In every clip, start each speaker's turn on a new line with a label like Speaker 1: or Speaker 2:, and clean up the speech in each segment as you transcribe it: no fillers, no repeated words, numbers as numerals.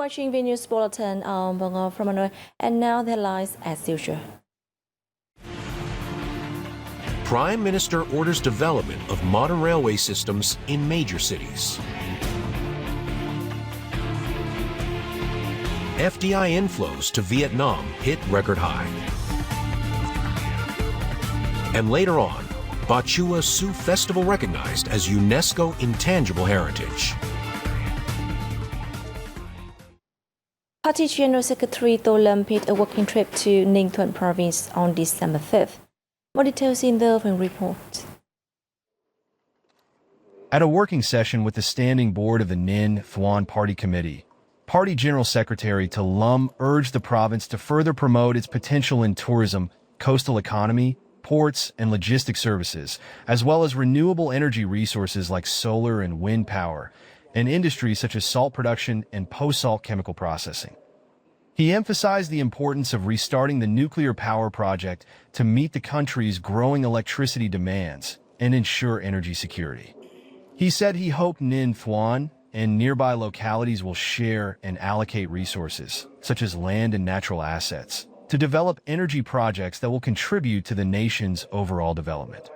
Speaker 1: watching VNEWS Bulletin from Hanoi, and now the headlines as usual.
Speaker 2: Prime Minister orders development of modern railway systems in major cities. FDI inflows to Vietnam hit record high. And later on, Ba Chua Su Festival recognized as UNESCO Intangible Heritage.
Speaker 1: Party General Secretary To Lam paid a working trip to Ninh Thuận Province on December 5th. More details in the following report.
Speaker 3: At a working session with the Standing Board of the Ninh Thuan Party Committee, Party General Secretary To Lam urged the province to further promote its potential in tourism, coastal economy, ports, and logistic services, as well as renewable energy resources like solar and wind power, and industries such as salt production and post-salt chemical processing. He emphasized the importance of restarting the nuclear power project to meet the country's growing electricity demands and ensure energy security. He said he hoped Ninh Thuan and nearby localities will share and allocate resources, such as land and natural assets, to develop energy projects that will contribute to the nation's overall development.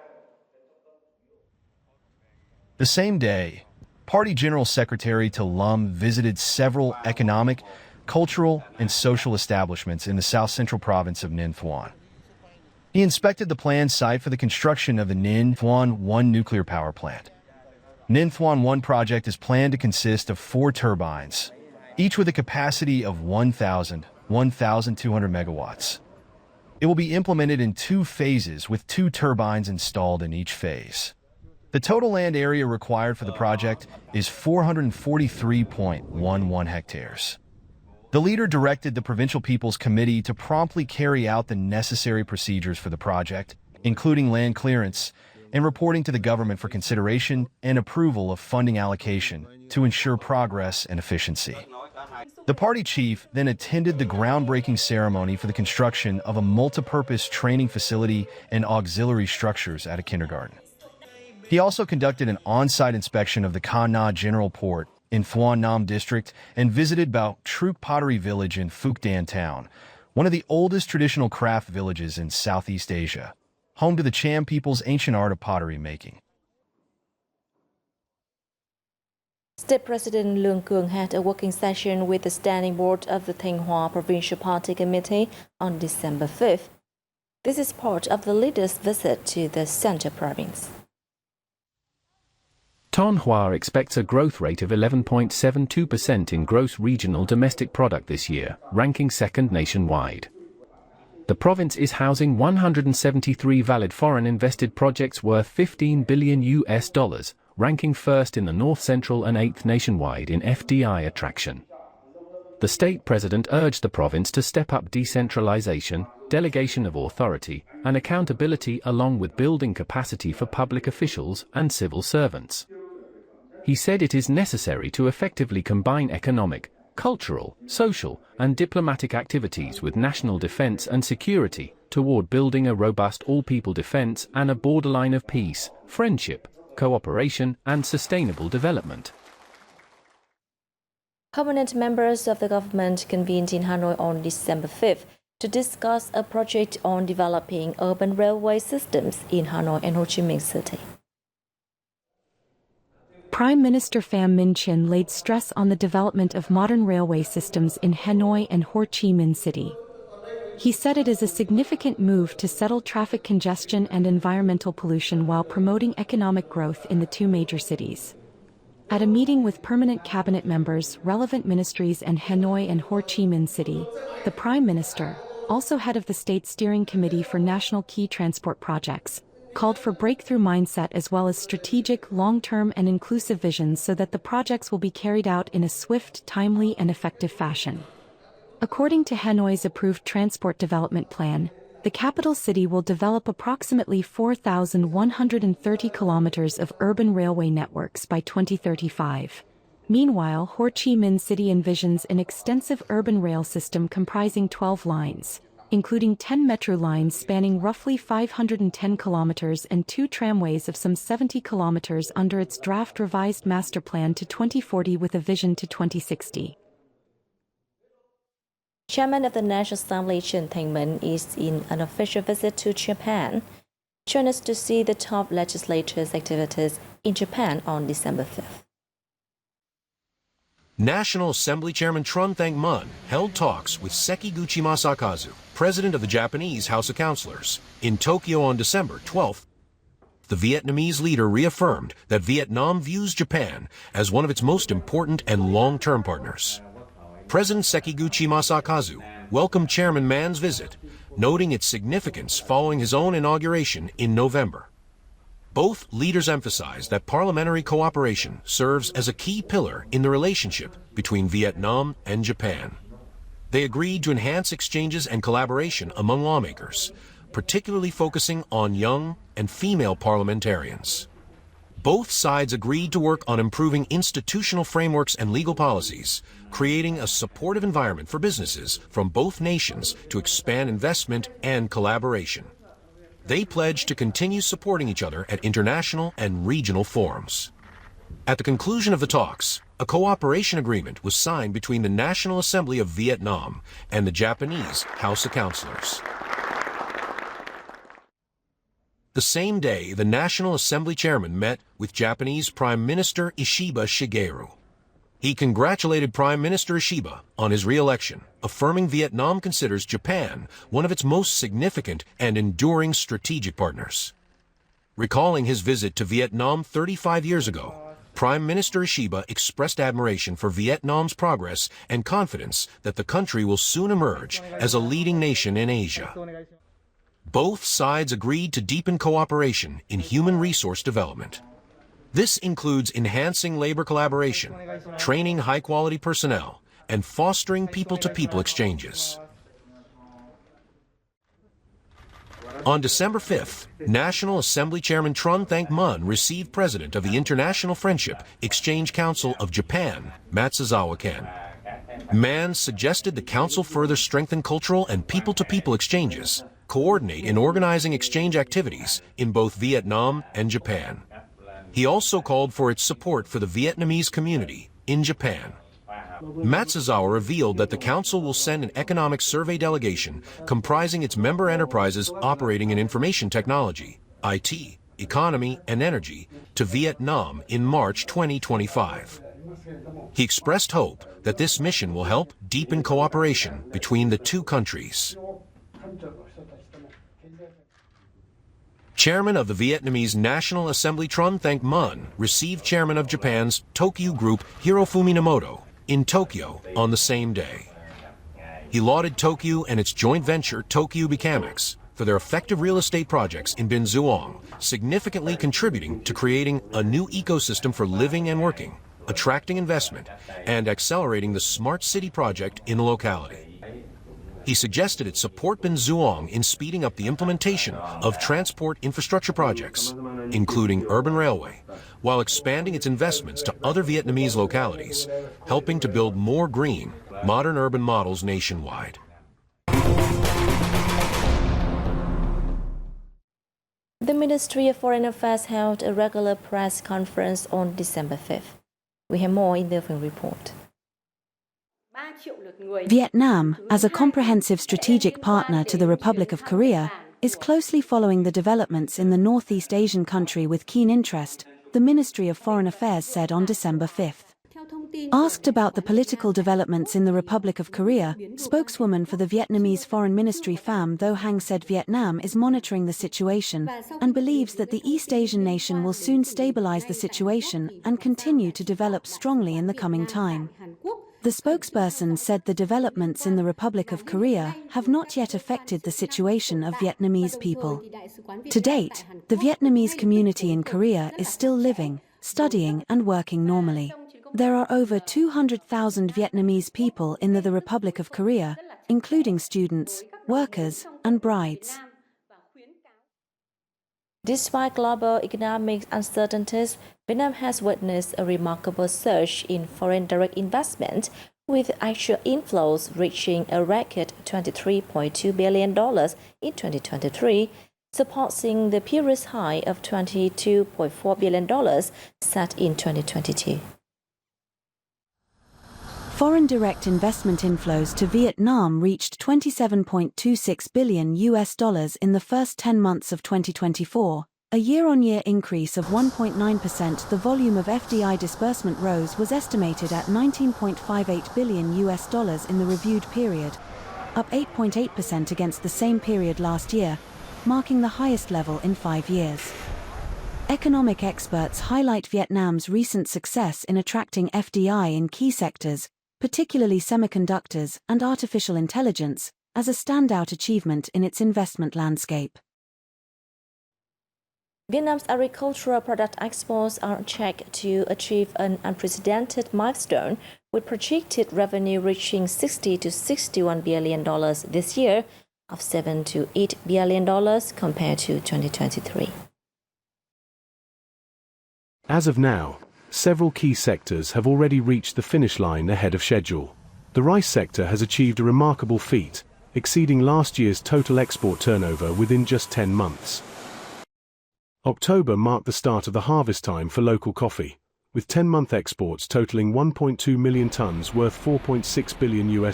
Speaker 3: The same day, Party General Secretary To Lam visited several economic, cultural, and social establishments in the south-central province of Ninh Thuan. He inspected the planned site for the construction of the Ninh Thuan 1 nuclear power plant. Ninh Thuan 1 project is planned to consist of 4 turbines, each with a capacity of 1,200 megawatts. It will be implemented in 2 phases with 2 turbines installed in each phase. The total land area required for the project is 443.11 hectares. The leader directed the Provincial People's Committee to promptly carry out the necessary procedures for the project, including land clearance, and reporting to the government for consideration and approval of funding allocation to ensure progress and efficiency. The party chief then attended the groundbreaking ceremony for the construction of a multipurpose training facility and auxiliary structures at a kindergarten. He also conducted an on-site inspection of the Kha Na General Port in Thuan Nam District and visited Bao Truk Pottery Village in Phuc Dan Town, one of the oldest traditional craft villages in Southeast Asia, home to the Cham people's ancient art of pottery making.
Speaker 1: State President Lương Cường had a working session with the Standing Board of the Thanh Hoa Provincial Party Committee on December 5th. This is part of the leader's visit to the Central Province.
Speaker 4: Thanh Hoa expects a growth rate of 11.72% in gross regional domestic product this year, ranking second nationwide. The province is housing 173 valid foreign invested projects worth $15 billion, ranking first in the North Central and 8th nationwide in FDI attraction. The state president urged the province to step up decentralization, delegation of authority, and accountability along with building capacity for public officials and civil servants. He said it is necessary to effectively combine economic, cultural, social, and diplomatic activities with national defense and security toward building a robust all-people defense and a borderline of peace, friendship, cooperation, and sustainable development.
Speaker 1: Permanent members of the government convened in Hanoi on December 5th to discuss a project on developing urban railway systems in Hanoi and Ho Chi Minh City.
Speaker 5: Prime Minister Pham Minh Chinh laid stress on the development of modern railway systems in Hanoi and Ho Chi Minh City. He said it is a significant move to settle traffic congestion and environmental pollution while promoting economic growth in the 2 major cities. At a meeting with permanent cabinet members, relevant ministries and Hanoi and Ho Chi Minh City, the Prime Minister, also head of the State Steering Committee for National Key Transport Projects, called for breakthrough mindset as well as strategic, long-term and inclusive visions so that the projects will be carried out in a swift, timely and effective fashion. According to Hanoi's approved transport development plan, the capital city will develop approximately 4,130 kilometers of urban railway networks by 2035. Meanwhile, Ho Chi Minh City envisions an extensive urban rail system comprising 12 lines, including 10 metro lines spanning roughly 510 kilometers and 2 tramways of some 70 kilometers under its draft revised master plan to 2040 with a vision to 2060.
Speaker 1: Chairman of the National Assembly Chen Teng-min is in an official visit to Japan. Join us to see the top legislators' activities in Japan on December 5th.
Speaker 2: National Assembly Chairman Tran Thang-mun held talks with Sekiguchi Masakazu, president of the Japanese House of Councilors, in Tokyo on December 12th. The Vietnamese leader reaffirmed that Vietnam views Japan as one of its most important and long-term partners. President Sekiguchi Masakazu welcomed Chairman Man's visit, noting its significance following his own inauguration in November. Both leaders emphasized that parliamentary cooperation serves as a key pillar in the relationship between Vietnam and Japan. They agreed to enhance exchanges and collaboration among lawmakers, particularly focusing on young and female parliamentarians. Both sides agreed to work on improving institutional frameworks and legal policies, creating a supportive environment for businesses from both nations to expand investment and collaboration. They pledged to continue supporting each other at international and regional forums. At the conclusion of the talks, a cooperation agreement was signed between the National Assembly of Vietnam and the Japanese House of Councilors. The same day, the National Assembly chairman met with Japanese Prime Minister Ishiba Shigeru. He congratulated Prime Minister Ishiba on his re-election, affirming Vietnam considers Japan one of its most significant and enduring strategic partners. Recalling his visit to Vietnam 35 years ago, Prime Minister Ishiba expressed admiration for Vietnam's progress and confidence that the country will soon emerge as a leading nation in Asia. Both sides agreed to deepen cooperation in human resource development. This includes enhancing labor collaboration, training high-quality personnel, and fostering people-to-people exchanges. On December 5th, National Assembly Chairman Tran Thang-mun received President of the International Friendship Exchange Council of Japan, Matsuzawa Ken. Man suggested the council further strengthen cultural and people-to-people exchanges, coordinate in organizing exchange activities in both Vietnam and Japan. He also called for its support for the Vietnamese community in Japan. Matsuzawa revealed that the Council will send an economic survey delegation comprising its member enterprises operating in information technology, IT, economy, and energy to Vietnam in March 2025. He expressed hope that this mission will help deepen cooperation between the two countries. Chairman of the Vietnamese National Assembly Tran Thang-mun received Chairman of Japan's Tokyu Group Hirofumi Nomoto in Tokyo on the same day. He lauded Tokyu and its joint venture Tokyu Bikamex for their effective real estate projects in Bin Duong, significantly contributing to creating a new ecosystem for living and working, attracting investment, and accelerating the smart city project in the locality. He suggested it support Bin Duong in speeding up the implementation of transport infrastructure projects, including urban railway, while expanding its investments to other Vietnamese localities, helping to build more green, modern urban models nationwide.
Speaker 1: The Ministry of Foreign Affairs held a regular press conference on December 5th. We have more in the report.
Speaker 5: Vietnam, as a comprehensive strategic partner to the Republic of Korea, is closely following the developments in the Northeast Asian country with keen interest, the Ministry of Foreign Affairs said on December 5th. Asked about the political developments in the Republic of Korea, spokeswoman for the Vietnamese Foreign Ministry Pham Tho Hang said Vietnam is monitoring the situation and believes that the East Asian nation will soon stabilize the situation and continue to develop strongly in the coming time. The spokesperson said the developments in the Republic of Korea have not yet affected the situation of Vietnamese people. To date, the Vietnamese community in Korea is still living, studying and working normally. There are over 200,000 Vietnamese people in the Republic of Korea, including students, workers, and brides.
Speaker 1: Despite global economic uncertainties, Vietnam has witnessed a remarkable surge in foreign direct investment, with actual inflows reaching a record $23.2 billion in 2023, surpassing the previous high of $22.4 billion set in 2022.
Speaker 6: Foreign direct investment inflows to Vietnam reached $27.26 billion in the first 10 months of 2024, a year-on-year increase of 1.9%. The volume of FDI disbursement was estimated at $19.58 billion in the reviewed period, up 8.8% against the same period last year, marking the highest level in 5 years. Economic experts highlight Vietnam's recent success in attracting FDI in key sectors, particularly semiconductors and artificial intelligence, as a standout achievement in its investment landscape.
Speaker 1: Vietnam's agricultural product exports are on track to achieve an unprecedented milestone, with projected revenue reaching $60 to $61 billion this year, up $7 to $8 billion compared to 2023.
Speaker 7: As of now, several key sectors have already reached the finish line ahead of schedule. The rice sector has achieved a remarkable feat, exceeding last year's total export turnover within just 10 months. October marked the start of the harvest time for local coffee, with 10-month exports totaling 1.2 million tons worth $4.6 billion,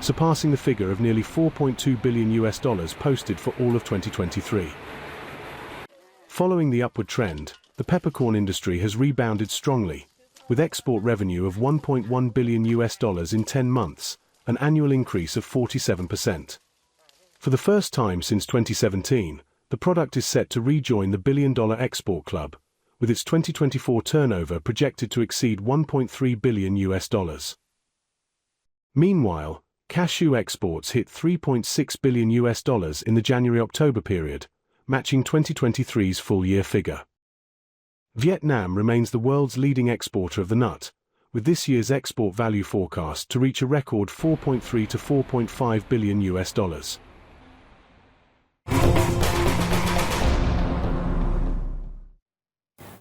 Speaker 7: surpassing the figure of nearly $4.2 billion posted for all of 2023. Following the upward trend, the peppercorn industry has rebounded strongly, with export revenue of $1.1 billion in 10 months, an annual increase of 47%. For the first time since 2017, the product is set to rejoin the billion-dollar export club, with its 2024 turnover projected to exceed $1.3 billion. Meanwhile, cashew exports hit $3.6 billion in the January-October period, matching 2023's full-year figure. Vietnam remains the world's leading exporter of the nut, with this year's export value forecast to reach a record $4.3 to $4.5 billion.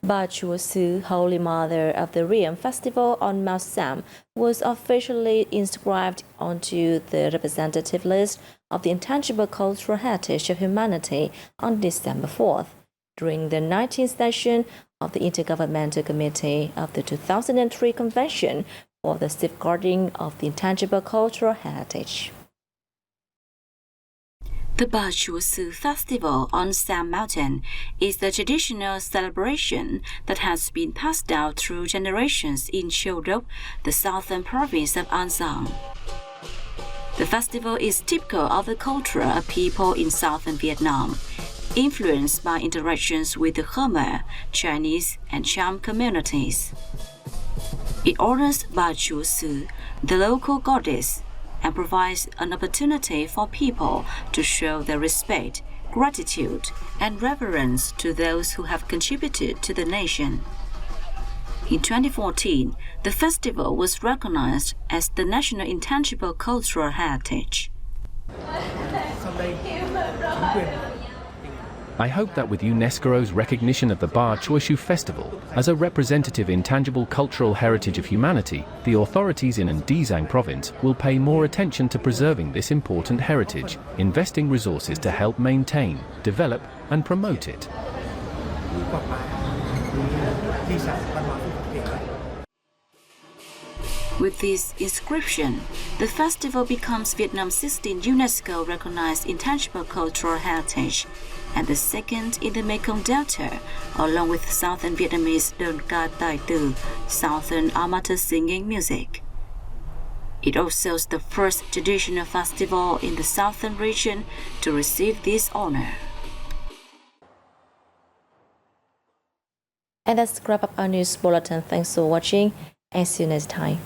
Speaker 1: Ba Chua Sư, Holy Mother of the Ream Festival on Mount Sam, was officially inscribed onto the representative list of the intangible cultural heritage of humanity on December 4th, during the 19th session of the Intergovernmental Committee of the 2003 Convention for the Safeguarding of the Intangible Cultural Heritage.
Speaker 8: The Ba Chua Sư Festival on Sam Mountain is the traditional celebration that has been passed down through generations in Châu Đốc, the southern province of An Giang. The festival is typical of the culture of people in southern Vietnam, influenced by interactions with the Khmer, Chinese, and Cham communities. It honors Ba Chua Sư, the local goddess, and provides an opportunity for people to show their respect, gratitude, and reverence to those who have contributed to the nation. In 2014, the festival was recognized as the National Intangible Cultural Heritage.
Speaker 4: I hope that with UNESCO's recognition of the Ba Chua Sư Festival as a representative intangible cultural heritage of humanity, the authorities in An Giang province will pay more attention to preserving this important heritage, investing resources to help maintain, develop, and promote it.
Speaker 8: With this inscription, the festival becomes Vietnam's 16th UNESCO-recognized intangible cultural heritage, and the second in the Mekong Delta, along with Southern Vietnamese Đơn Ca Tài Tử, Southern amateur singing music. It also is the first traditional festival in the southern region to receive this honor.
Speaker 1: And that's wrap up our news bulletin. Thanks for watching, and see you next time.